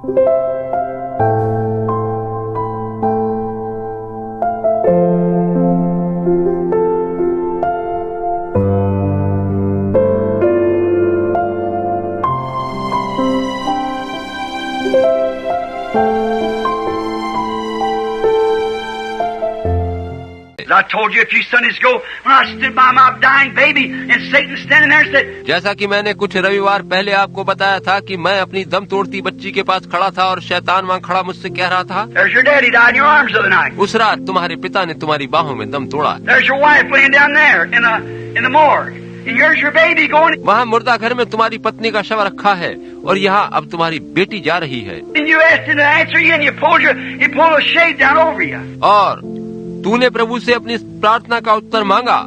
I told you a few Sundays ago when I stood by my dying baby and Satan standing there and said, जैसा कि मैंने कुछ रविवार पहले आपको बताया था कि मैं अपनी दम तोड़ती बच्ची के पास खड़ा था और शैतान वहाँ खड़ा मुझसे कह रहा था, there's your daddy died in your arms the other night. उस रात तुम्हारे पिता ने तुम्हारी बाहों में दम तोड़ा। There's your wife laying down there in the morgue. And here's your baby going. वहाँ मुर्दा घर में तुम्हारी पत्नी का शव रखा है और यहाँ अब तुम्हारी बेटी जा रही है। And you asked him to answer you and you pulled a shade down over you. और तूने प्रभु से अपनी प्रार्थना का उत्तर मांगा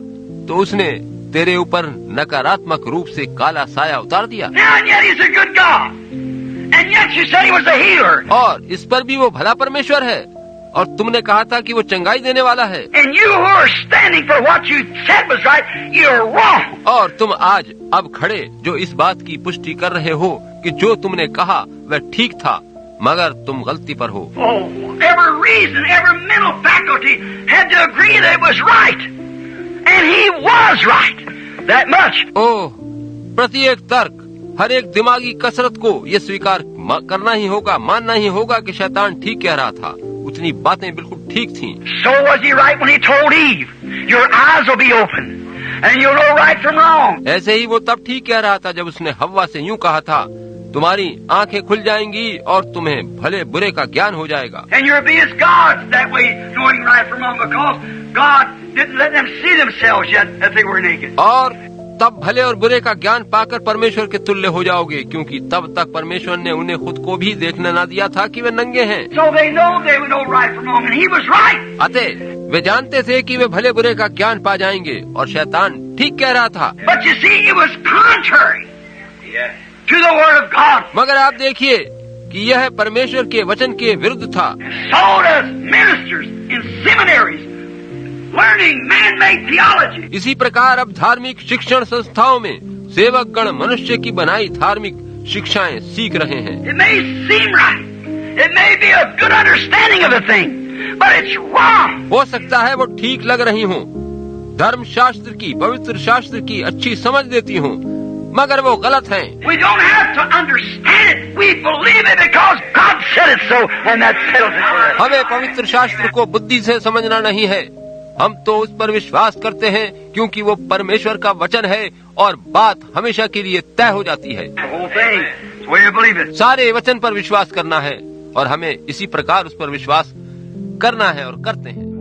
तो उसने तेरे ऊपर नकारात्मक रूप से काला साया उतार दिया। And yet he's a good God. And yet you said he was a healer. और इस पर भी वो भला परमेश्वर है और तुमने कहा था कि वो चंगाई देने वाला है। And you who are standing for what you said was right, you're wrong. और तुम आज अब खड़े जो इस बात की पुष्टि कर रहे हो कि जो तुमने कहा वह ठीक था, मगर तुम गलती पर हो। Oh, every reason, every mental faculty had to agree that it was right. And he was right. That much. ओह, प्रत्येक तर्क, हर एक दिमागी कसरत को ये स्वीकार करना ही होगा, मानना ही होगा कि शैतान ठीक कह रहा था। उतनी बातें बिल्कुल ठीक थीं। So was he right when he told Eve, your eyes will be open and you'll know right from wrong. ऐसे ही वो तब ठीक कह रहा था जब उसने हव्वा से यूं कहा था, तुम्हारी आंखें खुल जाएंगी और तुम्हें भले बुरे का ज्ञान हो जाएगा। And you'll be as gods that way, knowing right from wrong, because God didn't let them see themselves yet that they were naked. और तब भले और बुरे का ज्ञान पाकर परमेश्वर के तुल्य हो जाओगे, क्योंकि तब तक परमेश्वर ने उन्हें खुद को भी देखने न दिया था कि वे नंगे हैं। So they would know right from wrong, and he was right. अतः वे जानते थे कि वे भले बुरे का ज्ञान पा जाएंगे और शैतान ठीक कह रहा था। But you see, it was contrary to the word of God. मगर आप देखिए कि यह परमेश्वर के वचन के विरुद्ध था। So does ministers in seminaries learning man-made theology. इसी प्रकार अब धार्मिक शिक्षण संस्थाओं में सेवक गण मनुष्य की बनाई धार्मिक शिक्षाएं सीख रहे हैं। It may seem right. It may be a good understanding of the thing, but it's wrong. हो सकता है वो ठीक लग रही हों, धर्म शास्त्र की, पवित्र शास्त्र की अच्छी समझ देती हों, मगर वो गलत हैं। We don't have to understand it. We believe it because God said it so, and that settles it for us. हमें पवित्र शास्त्र को बुद्धि से समझना नहीं है, हम तो उस पर विश्वास करते हैं क्योंकि वो परमेश्वर का वचन है और बात हमेशा के लिए तय हो जाती है। The whole thing is the way you believe it. सारे वचन पर विश्वास करना है और हमें इसी प्रकार उस पर विश्वास करना है और करते हैं।